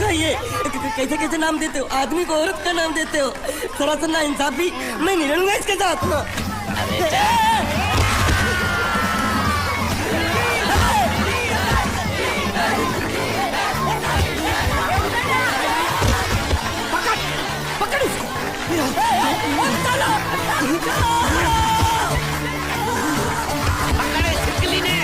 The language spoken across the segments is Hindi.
क्या ये कैसे कैसे नाम देते हो? आदमी को औरत का नाम देते हो? सरासर ना इंसाफी। मैं नहीं रहूंगा इसके साथ। पकड़ इसको। पकड़े छिपकली ने।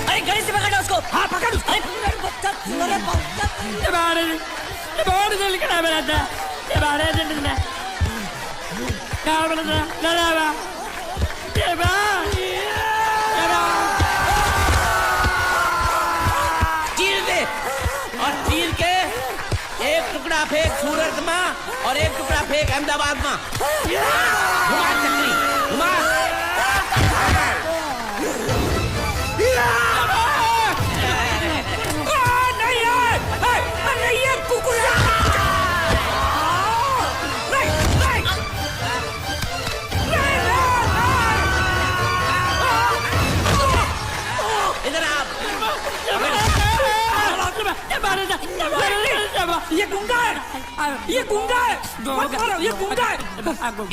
अरे गले से पकड़ उसको। हाँ पकड़ उसको। चीर दे और चीर के एक टुकड़ा फेंक सूरत में और एक टुकड़ा फेंक अहमदाबाद में। घुमा चक्री घुमा। ये गुंगा है, ये गुंगा है, मत मारो, ये गुंगा है।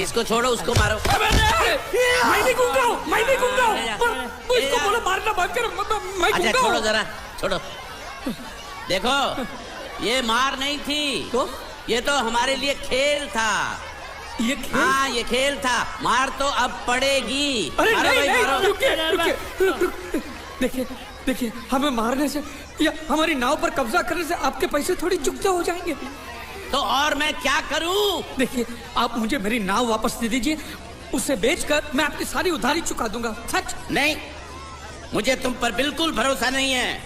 इसको छोड़ो उसको मारो। मैं भी गुंगा हूँ, मैं भी गुंगा हूँ। पर इसको बोलो मारना बंद करो, मैं अच्छा गुंगा छोड़ो हूँ। जरा छोड़ो। देखो ये मार नहीं थी तो ये तो हमारे लिए खेल था। ये खेल? हाँ ये खेल था। मार तो अब पड़ेगी। अरे मारो नहीं, भाई, नहीं, मारो। रुकिए। देखिए देखिए, हमें मारने से या हमारी नाव पर कब्जा करने से आपके पैसे थोड़ी चुकते हो जाएंगे। तो और मैं क्या करूं? देखिए आप मुझे मेरी नाव वापस दे दीजिए, उसे बेचकर मैं आपकी सारी उधारी चुका दूंगा। सच? नहीं मुझे तुम पर बिल्कुल भरोसा नहीं है।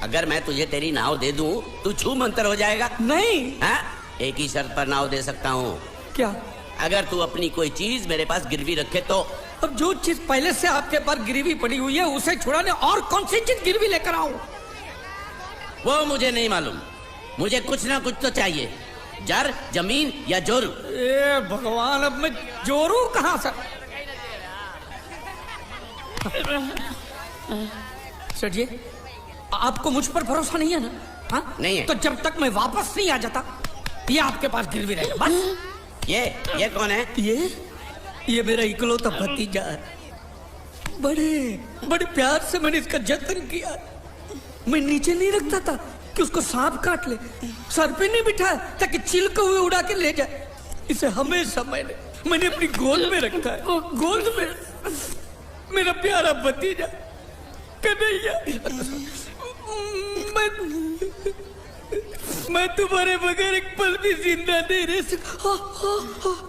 अगर मैं तुझे तेरी नाव दे दूं तू छू मंतर हो जाएगा। नहीं। हाँ? एक ही शर्त पर नाव दे सकता हूँ। क्या? अगर तू अपनी कोई चीज मेरे पास गिरवी रखे तो। अब जो चीज पहले से आपके पास गिरवी पड़ी हुई है उसे छुड़ाने और कौन सी चीज गिरवी लेकर आऊं? वो मुझे नहीं मालूम। मुझे कुछ ना कुछ तो चाहिए। जर जमीन या जोरू। ए भगवान, अब मैं जोरू कहां से? सर जी आपको मुझ पर भरोसा नहीं है ना? हाँ नहीं है। तो जब तक मैं वापस नहीं आ जाता ये आपके पास गिरवी रहेगा बस। ये कौन है? ये मेरा इकलौता भतीजा है। बड़े बड़े प्यार से मैंने इसका जतन किया। मैं नीचे नहीं रखता था कि उसको सांप काट ले, सर पे नहीं बिठाया ताकि चिलके हुए उड़ा के ले जाए। इसे हमेशा मैंने अपनी गोद में रखा है। गोद में मेरा प्यारा भतीजा कन्हैया। मैं तुम्हारे बगैर एक पल भी जिंदा नहीं रह सकता।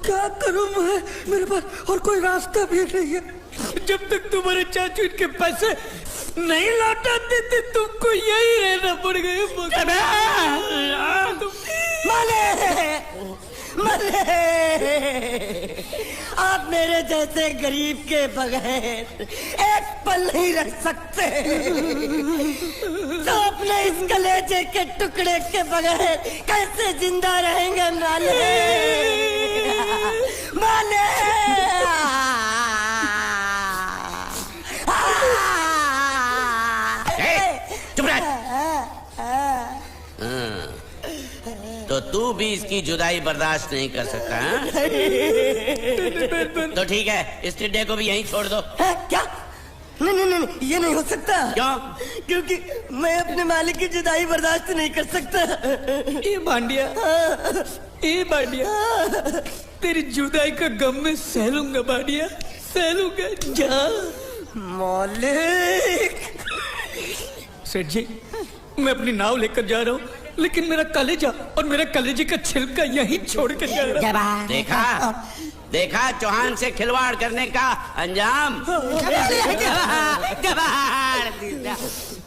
क्या करूं मैं? मेरे पास और कोई रास्ता भी नहीं है। जब तक तुम्हारे चाचू इनके पैसे नहीं लौटा देते तुमको यही रहना पड़ेगा। आप मेरे जैसे गरीब के बगैर एक पल नहीं रह सकते। तो अपने इस कलेजे के टुकड़े के बगैर कैसे जिंदा रहेंगे माले? माले चुप रह। तो तू भी इसकी जुदाई बर्दाश्त नहीं कर सकता है? तो ठीक है इस टिड्डे को भी यहीं छोड़ दो। क्या? नहीं, ये नहीं हो सकता। क्यों? क्योंकि मैं अपने मालिक की जुदाई बर्दाश्त नहीं कर सकता। ये बांडिया तेरी जुदाई का गम में सह लूंगा बांडिया, सह लूंगा। जा मालिक। सेठ जी मैं अपनी नाव लेकर जा रहा हूँ, लेकिन मेरा कलेजा और मेरा कलेजे का छिलका यहीं छोड़ कर जा रहा हूँ। देखा चौहान से खिलवाड़ करने का अंजाम।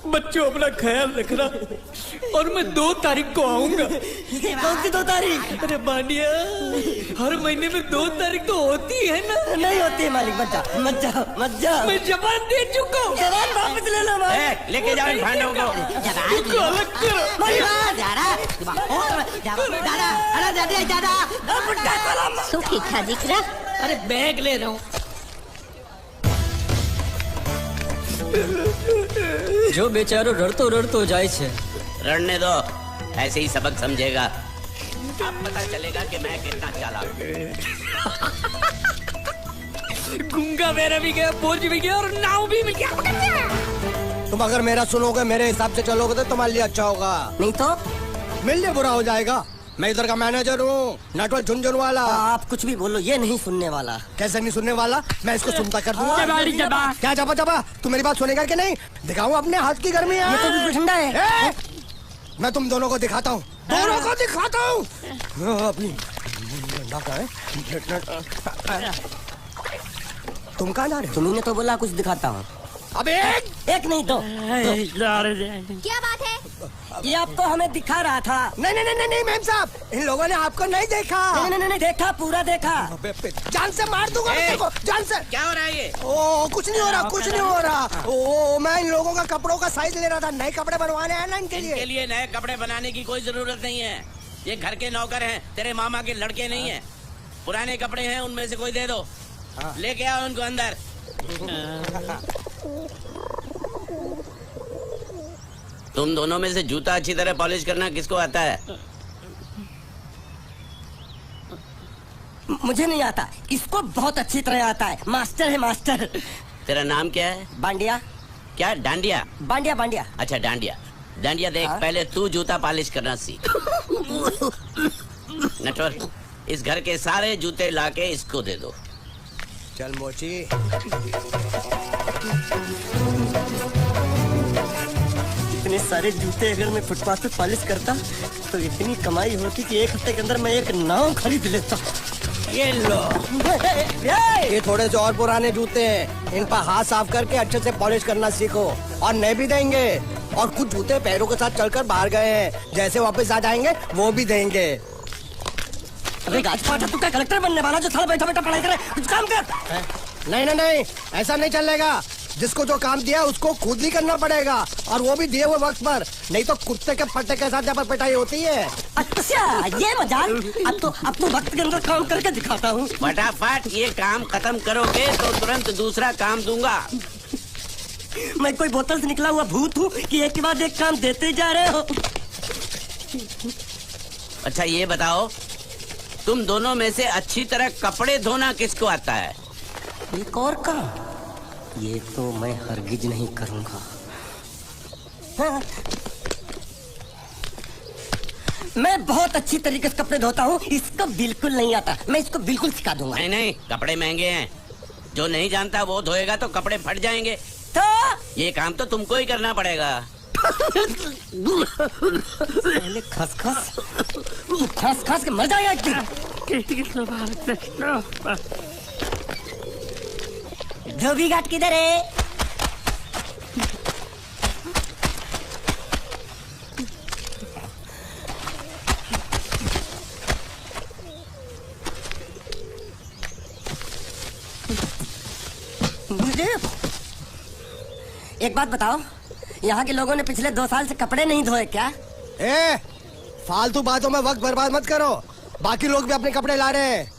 बच्चों अपना ख्याल रखना और मैं 2 तारीख को आऊंगा। कौन सी 2 तारीख? अरे बांडिया, हर महीने में 2 तारीख तो होती है ना। नहीं होती है मालिक, मत जाओ मत जाओ मत जाओ। मैं जबान दे चुका हूँ। जवान वापस ले लो मालिक। लेके जाओ इन भांडों को। उसको अलग करो। શું ઠીઠા દીકરા अरे बैग ले रहा हूँ। જો બેચારો રડતો રડતો જાય છે रड़ने दो, ऐसे ही सबक समझेगा। अब पता चलेगा कि मैं कितना चालाक हूँ। गुंगा मेरा भी गया, बोझ भी गया और नाव भी मिल गया। तुम अगर मेरा सुनोगे, मेरे हिसाब से चलोगे तो तुम्हारे लिए अच्छा होगा, नहीं तो मेरे लिए बुरा हो जाएगा। मैं इधर का मैनेजर हूँ, नटवर झुंझुनवाला। आप कुछ भी बोलो, ये नहीं सुनने वाला। कैसे नहीं सुनने वाला? मैं इसको सुनता कर दूंगा। क्या जबा जबा? तू मेरी बात सुनेगा कि नहीं? दिखाऊं अपने हाथ की गर्मी? ये तो बिल्कुल ठंडा है। मैं तुम दोनों को दिखाता हूँ, दोनों को दिखाता हूँ। अपनी तुम कहाँ जा रहे हो? तुम्ही तो बोला कुछ दिखाता हूँ। अब एक नहीं तो क्या बात है? ये आपको हमें दिखा रहा था। नहीं नहीं नहीं नहीं मैम साहब, इन लोगों ने आपको नहीं देखा। नहीं नहीं नहीं देखा, पूरा देखा। जान से मार दूंगा तेरे, जान से। क्या हो रहा है ये? ओ कुछ नहीं हो रहा, कुछ नहीं हो रहा। ओ मैं इन लोगों का कपड़ों का साइज ले रहा था, नए कपड़े बनवाने हैं ना इनके लिए। इनके लिए नए कपड़े बनाने की कोई जरूरत नहीं है। ये घर के नौकर हैं, तेरे मामा के लड़के नहीं हैं। पुराने कपड़े हैं, उनमें से कोई दे दो। लेके आओ उनको अंदर। तुम दोनों में से जूता अच्छी तरह पॉलिश करना किसको आता है? मुझे नहीं आता, इसको बहुत अच्छी तरह आता है। मास्टर है मास्टर। तेरा नाम क्या है? बांडिया। क्या? डांडिया? बांडिया बांडिया। अच्छा डांडिया। डांडिया देख, पहले तू जूता पॉलिश करना सीख। नटवर, इस घर के सारे जूते लाके इसको दे दो। चल मोची। इतने सारे जूते अगर मैं फुटपाथ पे पॉलिश करता तो इतनी कमाई होती कि 1 हफ्ते के अंदर मैं एक नाव खरीद लेता। ये लो। ये थोड़े से और पुराने जूते हैं, इन पर हाथ साफ करके अच्छे से पॉलिश करना सीखो। और नए भी देंगे, और कुछ जूते पैरों के साथ चलकर बाहर गए हैं, जैसे वापस आ जाएंगे वो भी देंगे। अबे गाजपाटा, तू क्या कलेक्टर बनने वाला जो साला बैठा बैठा पढ़ाई करे? कुछ काम कर। नहीं नहीं नहीं, ऐसा नहीं चलेगा। जिसको जो काम दिया उसको खुद ही करना पड़ेगा, और वो भी दिए हुए वक्त पर, नहीं तो कुत्ते के पट्टे के साथ जब पिटाई होती है। अच्छा ये मजाक। अब तो वक्त के अंदर काम करके दिखाता हूँ। फटाफट ये काम खत्म करोगे तो तुरंत दूसरा काम दूंगा। मैं कोई बोतल से निकला हुआ भूत हूँ कि एक के बाद एक काम देते जा रहे हो? अच्छा ये बताओ, तुम दोनों में से अच्छी तरह कपड़े धोना किसको आता है? एक और काम? ये तो मैं हरगिज नहीं करूंगा। हाँ। मैं बहुत अच्छी तरीके से कपड़े धोता हूँ, इसको बिल्कुल नहीं आता। मैं इसको बिल्कुल सिखा दूंगा। नहीं नहीं, कपड़े महंगे हैं, जो नहीं जानता वो धोएगा तो कपड़े फट जाएंगे। तो ये काम तो तुमको ही करना पड़ेगा। पहले खसखस खस खस के मर जाएगा एक दिन। धोबी घाट किधर है? मुझे एक बात बताओ, यहाँ के लोगों ने पिछले 2 साल से कपड़े नहीं धोए क्या? फालतू बातों में वक्त बर्बाद मत करो, बाकी लोग भी अपने कपड़े ला रहे हैं।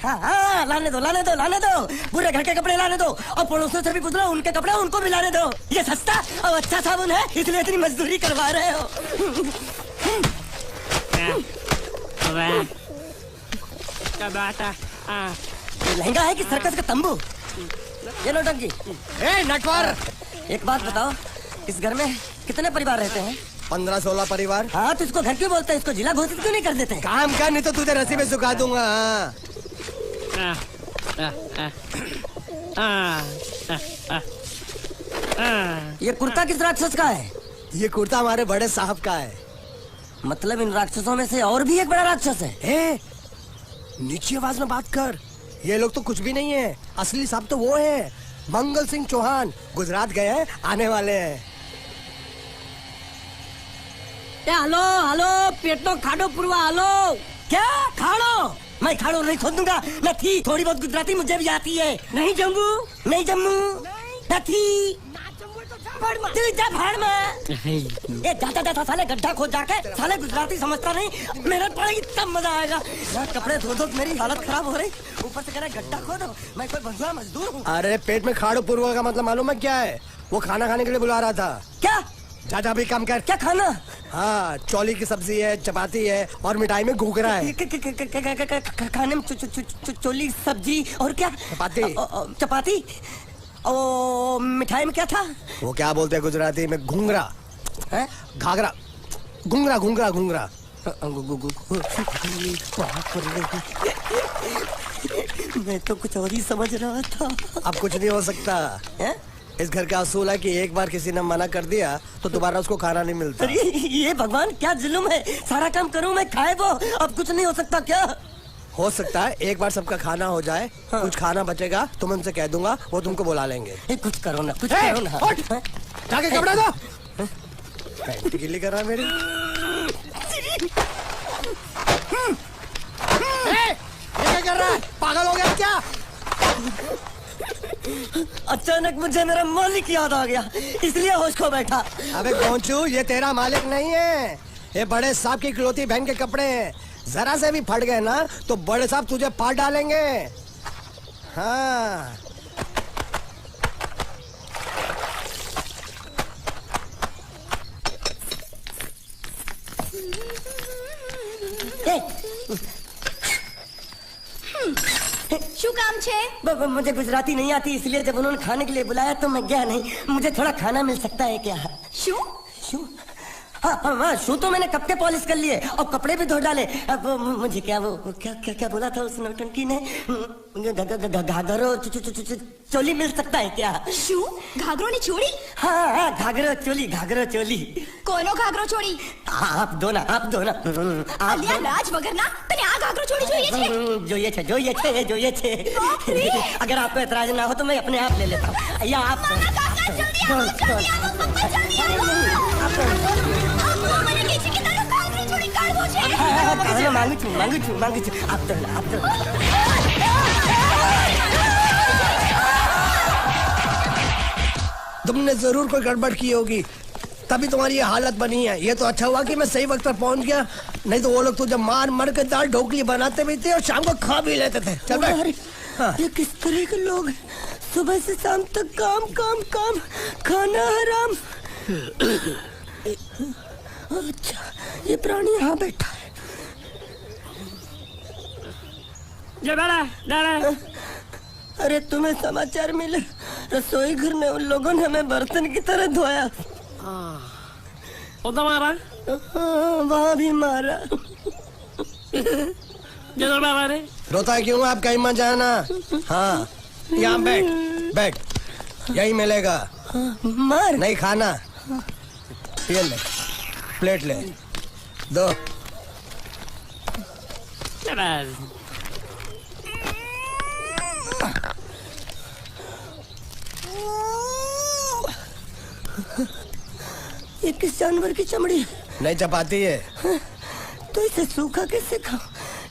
हाँ लाने दो लाने दो लाने दो, पूरे घर के कपड़े लाने दो, और पड़ोसियों से भी पूछ लो, उनके कपड़े उनको भी लाने दो। ये सस्ता और अच्छा साबुन है, इसलिए इतनी मजदूरी करवा रहे हो। ये लहंगा है कि सर्कस का तंबू? ये नौटंकी। नटवर, एक बात बताओ, इस घर में कितने परिवार रहते हैं? 15-16 परिवार। हाँ तो इसको घर क्यों बोलते हैं? इसको जिला घोषित क्यों नहीं कर देते? काम कर, नहीं तो तुझे रस्सी में सुखा दूंगा। ये कुर्ता किस राक्षस का है? ये कुर्ता हमारे बड़े साहब का है। मतलब इन राक्षसों में से और भी एक बड़ा राक्षस है? नीची आवाज में बात कर, ये लोग तो कुछ भी नहीं है। असली साहब तो वो है, मंगल सिंह चौहान। गुजरात गए हैं, आने वाले हैं। हेलो हेलो पेटो खाड़ो पुरवा हेलो क्या खाड़ो मैं खाड़ो नहीं खोद दूंगा नहीं थोड़ी बहुत गुजराती मुझे भी आती है नहीं जम्मू नहीं जम्मू नहीं जा भाड़ में ये जाता जाता साले गड्ढा खोद जाके साले गुजराती समझता नहीं मेहनत पड़ेगी तब मजा आएगा यार कपड़े धो धो मेरी हालत खराब हो रही ऊपर से कह रहा गड्ढा खोदो मैं कोई बंधुआ मजदूर हूँ। अरे पेट में खाड़ो पुरवा का मतलब मालूम है क्या है? वो खाना खाने के लिए बुला रहा था। क्या जा भी काम कर। क्या खाना? हाँ चौली की सब्जी है चपाती है और मिठाई में घूघरा है। खाने में चौली सब्जी और क्या? चपाती चपाती ओ मिठाई में क्या था? वो क्या बोलते हैं गुजराती में घूंघरा है घाघरा घूंघरा घूंघरा घूंघरा। मैं तो कुछ और ही समझ रहा था। अब कुछ नहीं हो सकता है? इस घर का असूल है कि एक बार किसी ने मना कर दिया तो दोबारा उसको खाना नहीं मिलता। ये भगवान क्या जुल्म है सारा काम करूं मैं खाए वो अब कुछ नहीं हो सकता क्या? हो सकता है एक बार सबका खाना हो जाए। हाँ। कुछ खाना बचेगा तो मैं उनसे कह दूंगा वो तुमको बुला लेंगे। कुछ करो ना कुछ करो ना। जाके कपड़ा दो। पैंट गीली कर रहा मेरी। ये क्या कर रहा है? पागल हो गया क्या? अचानक मुझे मेरा मालिक याद आ गया इसलिए होश खो बैठा। अबे पहुंचू ये तेरा मालिक नहीं है ये बड़े साहब की इकलौती बहन के कपड़े हैं। जरा से भी फट गए ना तो बड़े साहब तुझे पाट डालेंगे। हाँ શું કામ છે? मुझे गुजराती नहीं आती इसलिए जब उन्होंने खाने के लिए बुलाया तो मैं गया नहीं। मुझे थोड़ा खाना मिल सकता है क्या? શું? शू हाँ शू तो मैंने कपड़े पॉलिश कर लिए और कपड़े भी धो डाले। अब मुझे क्या वो क्या क्या क्या बोला था उस नौटंकी ने? घाघरो चोली मिल सकता है क्या? શું? ઘાઘરોની ચોળી? हाँ घाघरो चोली કોનો ઘાઘરો ચોળી? आप दो ना आप અલ્યા લાજ વગરના તને આ ઘાઘરો ચોળી જોઈએ છે? જોઈએ છે अगर आपको एतराज ना हो तो मैं अपने आप ले लेता हूँ या आप મારા કાકા જલ્દી આવો પપ્પા જલ્દી આવો મને કહે છે કે તારો ઘાઘરો ચોળી કાઢવો છે। मांगू छू आप तो तुमने जरूर कोई गड़बड़ की होगी तभी तुम्हारी ये हालत बनी है। ये तो अच्छा हुआ कि मैं सही वक्त पर पहुंच गया नहीं तो वो लोग तुझे मार के दाल ढोकली बनाते भी थे और शाम को खा भी लेते थे। चल बैठ। हाँ। ये किस तरह के लोग हैं? सुबह से शाम तक काम खाना हराम। अच्छा ये प्राणी यहाँ बैठा है। अरे तुम्हें समाचार मिले रसोई घर में उन लोगों ने हमें बर्तन की तरह धोया। मारा वहाँ भी मारा। रोता है क्यों? आप कहीं मत जाना। हाँ यहाँ बैठ यही मिलेगा। मार नहीं खाना। ये ले प्लेट ले दो। ये किस जानवर की चमड़ी? नहीं चपाती है। तो इसे सूखा कैसे खाओ?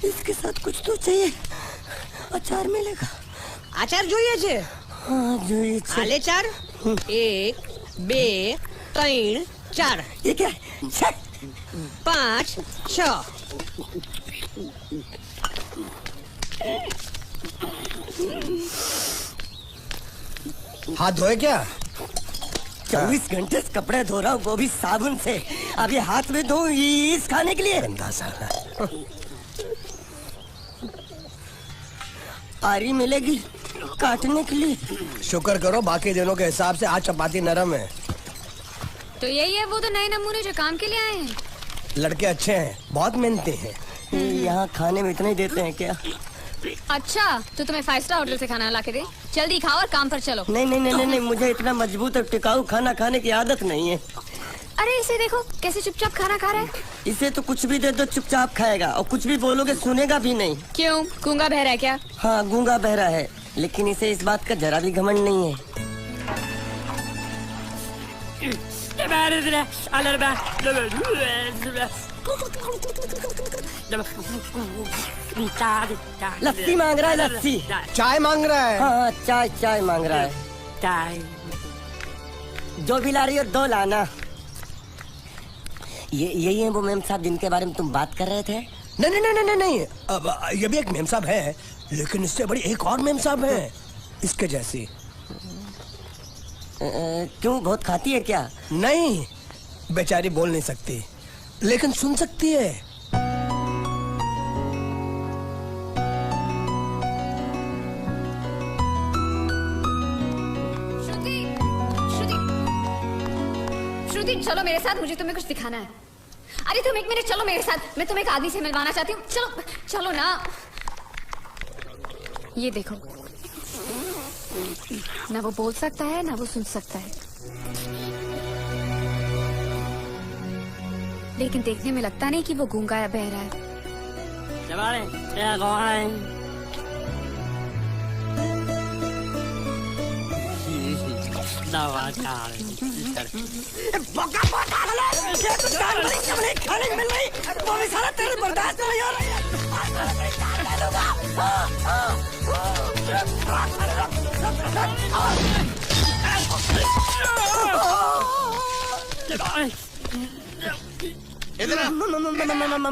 इसके साथ कुछ तो चाहिए। अचार मिलेगा? આચાર જોઈએ છે? हाँ જોઈએ છે। આલે ચાર 1 2 3 4 ये क्या है? 5 6 हाथ धोए क्या? 24 घंटे से कपड़े धो रहा हूँ वो भी साबुन से। अब ये हाथ में धो इस खाने के लिए? गंदा साला। आरी मिलेगी काटने के लिए? शुक्र करो बाकी दिनों के हिसाब से आज चपाती नरम है। तो यही है वो तो नए नमूने जो काम के लिए आए हैं। लड़के अच्छे हैं बहुत मेहनती हैं। यहाँ खाने में इतना ही देते हैं क्या? अच्छा तो तुम्हें 5 स्टार होटल से खाना ला के दे। जल्दी खाओ और काम पर चलो। नहीं मुझे इतना मजबूत और टिकाऊ खाना खाने की आदत नहीं है। अरे इसे देखो कैसे चुपचाप खाना खा रहा है। इसे तो कुछ भी दे दो चुपचाप खाएगा और कुछ भी बोलोगे सुनेगा भी नहीं। क्यों गूंगा बहरा है क्या? हाँ गूंगा बहरा है लेकिन इसे इस बात का जरा भी घमंड नहीं है। लस्सी मांग रहा है, लस्सी। चाय मांग रहा है। हाँ, चाय चाय मांग रहा है। चाय जो भी ला रही हो 2 लाना। यही है वो मेम साहब जिनके बारे में तुम बात कर रहे थे? नहीं नहीं नहीं नहीं नहीं, अब ये भी एक मेम साहब है, लेकिन इससे बड़ी एक और मेम साहब है इसके जैसी। क्यों, बहुत खाती है क्या? नहीं, बेचारी बोल नहीं सकती लेकिन सुन सकती है। श्रुति, श्रुति, श्रुति, चलो मेरे साथ, मुझे तुम्हें कुछ दिखाना है। अरे तुम 1 मिनट चलो मेरे साथ, मैं तुम्हें एक आदमी से मिलवाना चाहती हूँ। चलो चलो ना। ये देखो, ना वो बोल सकता है ना वो सुन सकता है, लेकिन देखने में लगता नहीं कि वो गूंगा या बहरा है।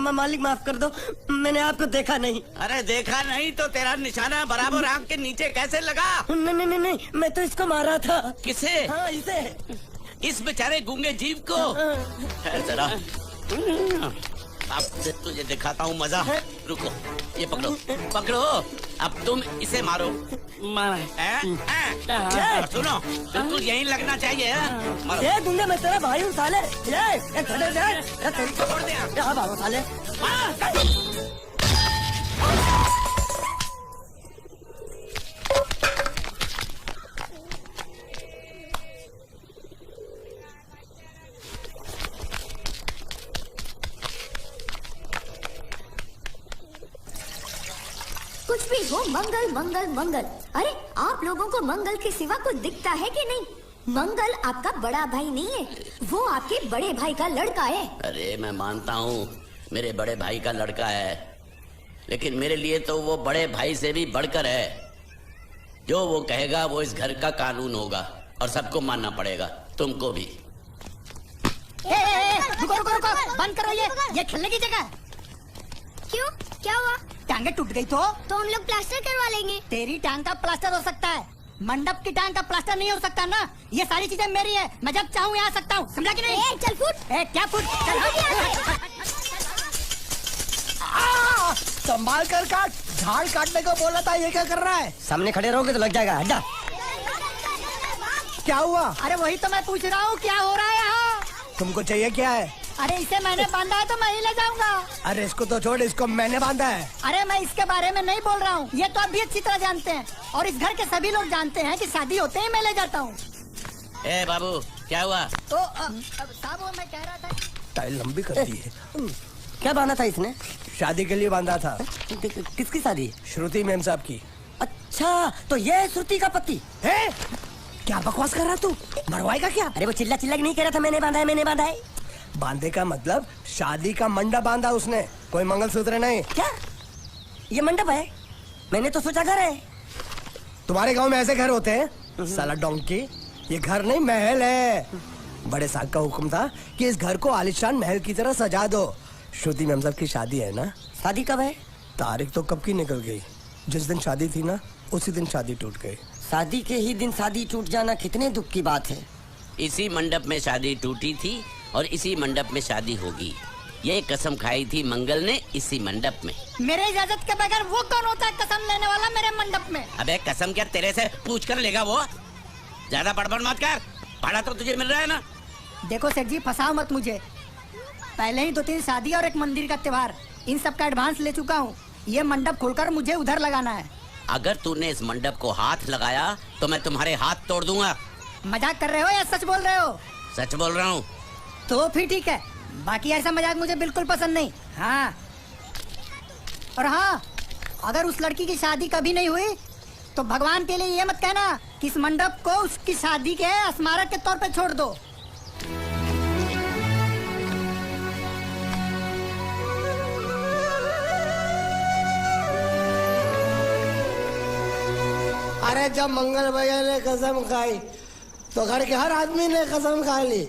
मालिक माफ कर दो, मैंने आपको देखा नहीं। अरे देखा नहीं तो तेरा निशाना बराबर आंख के नीचे कैसे लगा? नहीं नहीं नहीं नहीं, मैं तो इसको मारा था। किसे? हाँ, इसे। इस बेचारे गूंगे जीव को? जरा अब तुझे दिखाता हूँ मजा। रुको, ये पकड़ो पकड़ो, अब तुम इसे मारो। सुनो, बिल्कुल यहीं लगना चाहिए। मारो। ये गूंगे, मैं तेरा भाई हूँ साले। ये खड़े दे, छोड़ दे। क्या भागो साले। कुछ भी हो, मंगल मंगल मंगल। अरे आप लोगों को मंगल के सिवा कुछ दिखता है कि नहीं? मंगल आपका बड़ा भाई नहीं है, वो आपके बड़े भाई का लड़का है। अरे मैं मानता हूँ मेरे बड़े भाई का लड़का है, लेकिन मेरे लिए तो वो बड़े भाई से भी बढ़कर है। जो वो कहेगा वो इस घर का कानून होगा और सबको मानना पड़ेगा, तुमको भी। रुको रुको रुको, बंद करो ये खेलने की जगह। क्यों, क्या हुआ? टांगे टूट गई तो हम लोग प्लास्टर करवा लेंगे। तेरी टांग का प्लास्टर हो सकता है, मंडप की टांग का प्लास्टर नहीं हो सकता ना। ये सारी चीजें मेरी है, मैं जब चाहूँ यहाँ सकता हूँ, समझा कि नहीं? चल फुट। क्या फुट? संभाल कर काट, झाड़ काटने को बोला था, ये क्या कर रहा है? सामने खड़े रहोगे तो लग जाएगा। हटा। क्या हुआ? अरे वही तो मैं पूछ रहा हूँ, क्या हो रहा है यहाँ? तुमको चाहिए क्या है? अरे इसे मैंने बांधा है तो मैं ही ले जाऊंगा। अरे इसको तो छोड़, इसको मैंने बांधा है। अरे मैं इसके बारे में नहीं बोल रहा हूँ, ये तो अभी अच्छी तरह जानते हैं और इस घर के सभी लोग जानते हैं कि शादी होते ही मैं ले जाता हूँ। ए बाबू, क्या हुआ? तो साहब वो मैं कह रहा था, टाइल लंबी कर दी है। क्या बांधा था इसने? शादी के लिए बांधा था। किसकी शादी? श्रुति मैम साहब की। अच्छा, तो ये श्रुति का पति है? क्या बकवास कर रहा तू? मरवाएगा क्या? अरे वो चिल्ला चिल्ला नहीं कह रहा था, मैंने बांधा है, मैंने बांधा है। बांधे का मतलब शादी का मंडप बांधा उसने, कोई मंगलसूत्र नहीं। क्या ये मंडप है? मैंने तो सोचा घर है। तुम्हारे गांव में ऐसे घर होते हैं? साला डोंकी, ये घर नहीं महल है। बड़े साहब का हुक्म था कि इस घर को आलिशान महल की तरह सजा दो। श्रुति मैम साहब की शादी है ना? शादी कब है? तारीख तो कब की निकल गई। जिस दिन शादी थी ना, उसी दिन शादी टूट गई। शादी के ही दिन शादी टूट जाना कितने दुख की बात है। इसी मंडप में शादी टूटी थी और इसी मंडप में शादी होगी। ये कसम खाई थी मंगल ने इसी मंडप में। मेरे इजाजत के बगैर वो कौन होता है कसम लेने वाला मेरे मंडप में? अबे कसम क्या तेरे से पूछ कर लेगा वो? ज्यादा बड़बड़ मत कर, भाड़ा तो तुझे मिल रहा है ना। देखो सेठ जी, फंसाओ मत मुझे। पहले ही 2-3 शादी और एक मंदिर का त्योहार, इन सब का एडवांस ले चुका हूँ। ये मंडप खोलकर मुझे उधर लगाना है। अगर तूने इस मंडप को हाथ लगाया तो मैं तुम्हारे हाथ तोड़ दूंगा। मजाक कर रहे हो या सच बोल रहे हो? सच बोल रहा हूँ। तो फिर ठीक है, बाकी ऐसा मजाक मुझे बिल्कुल पसंद नहीं। हाँ, और हाँ, अगर उस लड़की की शादी कभी नहीं हुई तो भगवान के लिए ये मत कहना कि इस मंडप को उसकी शादी के स्मारक के तौर पे छोड़ दो। अरे जब मंगल भैया ने कसम खाई तो घर के हर आदमी ने कसम खा ली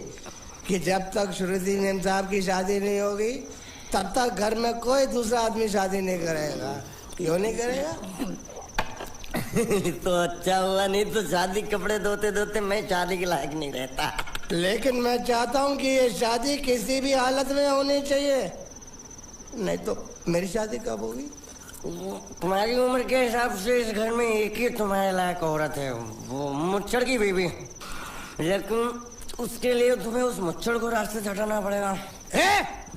कि जब तक श्रुति मेम साहब की शादी नहीं होगी तब तक घर में कोई दूसरा आदमी शादी नहीं करेगा। क्यों नहीं करेगा? तो अच्छा हुआ, नहीं तो शादी कपड़े धोते धोते मैं शादी के लायक नहीं रहता। लेकिन मैं चाहता हूँ कि ये शादी किसी भी हालत में होनी चाहिए, नहीं तो मेरी शादी कब होगी? तुम्हारी उम्र के हिसाब से इस घर में एक ही तुम्हारे लायक औरत है, वो मुच्छड़ की बीवी। लेकिन उसके लिए तुम्हें उस मुच्छड़ को रास्ते से हटाना पड़ेगा।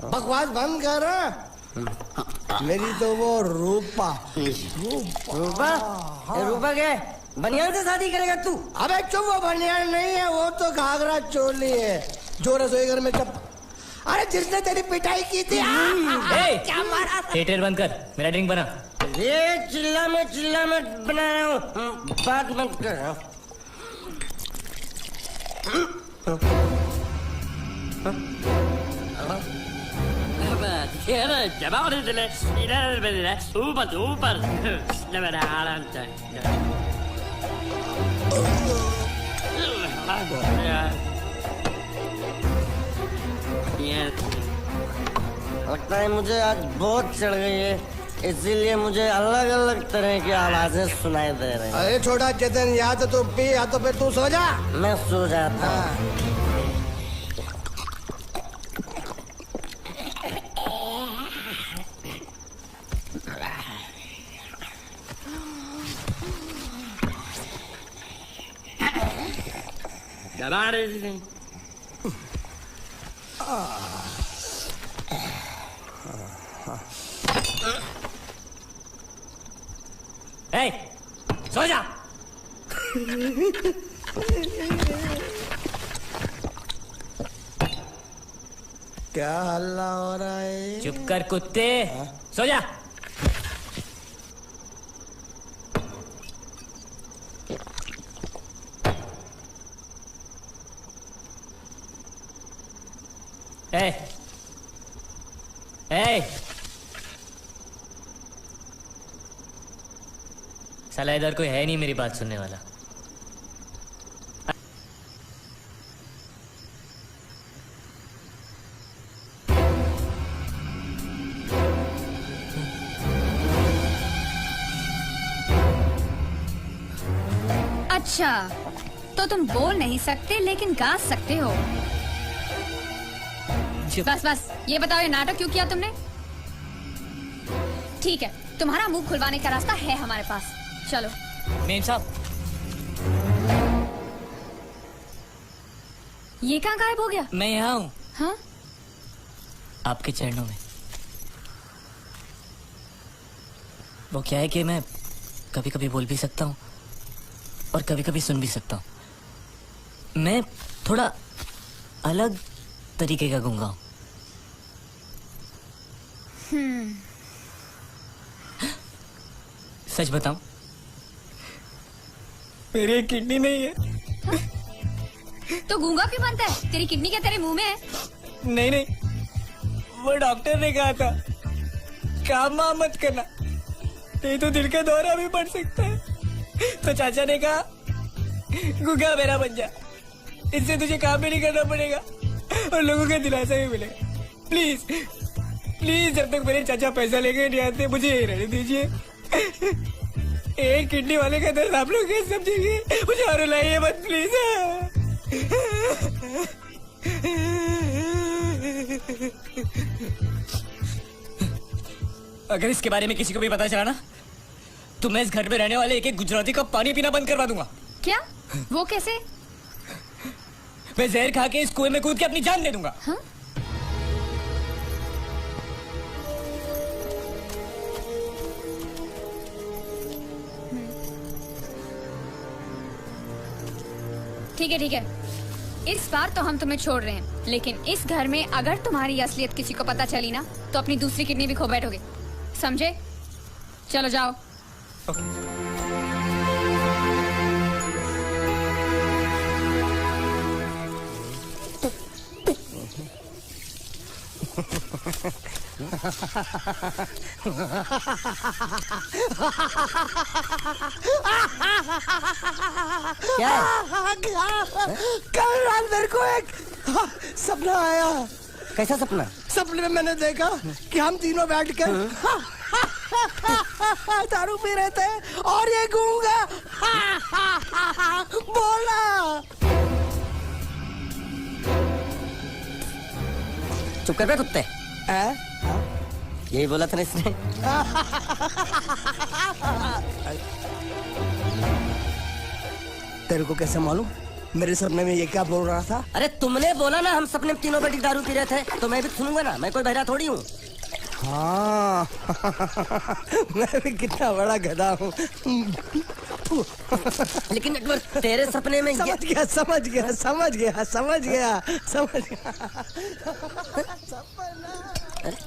बकवास बंद कर। मेरी तो वो रूपा। रूपा? रूपा क्या बनियान से शादी करेगा तू? अबे चुप, वो बनियान नहीं है, वो तो घाघरा चोली है जो रसोई घर में अरे जिसने तेरी पिटाई की थी। क्या मारा? थिएटर बंद कर, मेरा ड्रिंक बना। ये चिल्ला में बना रहा हूँ, बात मत कर। लगता है मुझे आज बहुत चढ़ गई है, इसीलिए मुझे अलग अलग तरह की आवाजें सुनाई दे रही हैं। अरे छोटा चेतन, या तो तू पी या तो फिर तू सो जा। मैं सो जाता हूँ। सो जा। क्या हल्ला हो रहा है? चुप कर कुत्ते, सो जा। साला इधर कोई है नहीं मेरी बात सुनने वाला। अच्छा, तो तुम बोल नहीं सकते लेकिन गा सकते हो। बस बस ये बताओ, ये नाटक क्यों किया तुमने? ठीक है, तुम्हारा मुंह खुलवाने का रास्ता है हमारे पास, चलो। मेम साहब, ये कहाँ गायब हो गया? मैं यहाँ हूँ। हाँ? आपके चरणों में। वो क्या है कि मैं कभी कभी बोल भी सकता हूँ और कभी कभी सुन भी सकता हूँ। मैं थोड़ा अलग तरीके का गूंगा हूँ। सच बताऊं, मेरी एक किडनी नहीं है। तो गूंगा क्यों बनता है? तेरी किडनी क्या तेरे मुंह में है? नहीं, वो डॉक्टर ने कहा था काम वाम मत करना, नहीं तो दिल का दौरा भी पड़ सकता है। तो चाचा ने कहा गूंगा मेरा बन जा, इससे तुझे काम भी नहीं करना पड़ेगा और लोगों का दिलासा भी मिलेगा। प्लीज प्लीज, जब तक मेरे चाचा पैसा लेके नहीं आते मुझे यही रहने दीजिए। एक किडनी वाले का दर्द आप लोग कैसे समझेंगे? मुझे और रुलाइए मत प्लीज। अगर इसके बारे में किसी को भी पता चला ना, तो मैं इस घर में रहने वाले एक एक गुजराती का पानी पीना बंद करवा दूंगा। क्या? वो कैसे? मैं जहर खा के इस कुएं में कूद के अपनी जान दे दूंगा। हाँ? ठीक है, इस बार तो हम तुम्हें छोड़ रहे हैं, लेकिन इस घर में अगर तुम्हारी असलियत किसी को पता चली ना, तो अपनी दूसरी किडनी भी खो बैठोगे, समझे? चलो जाओ। क्या है? कल रात मेरे को एक सपना आया। कैसा सपना? सपने में मैंने देखा कि हम तीनों बैठ कर दारू पी रहे थे और ये गूंगा बोला। चुप कर बे कुत्ते। यही बोला था ना इसने। तेरे को कैसे मालूम मेरे सपने में ये क्या बोल रहा था? अरे तुमने बोला ना हम सपने में तीनों बैठ के दारू पी रहे थे, तो मैं भी सुनूंगा ना, मैं कोई बहरा थोड़ी हूँ। हाँ मैं भी कितना बड़ा गधा हूँ। लेकिन एक बार तेरे सपने में समझ गया समझ गया समझ गया समझ गया समझ गया। अरे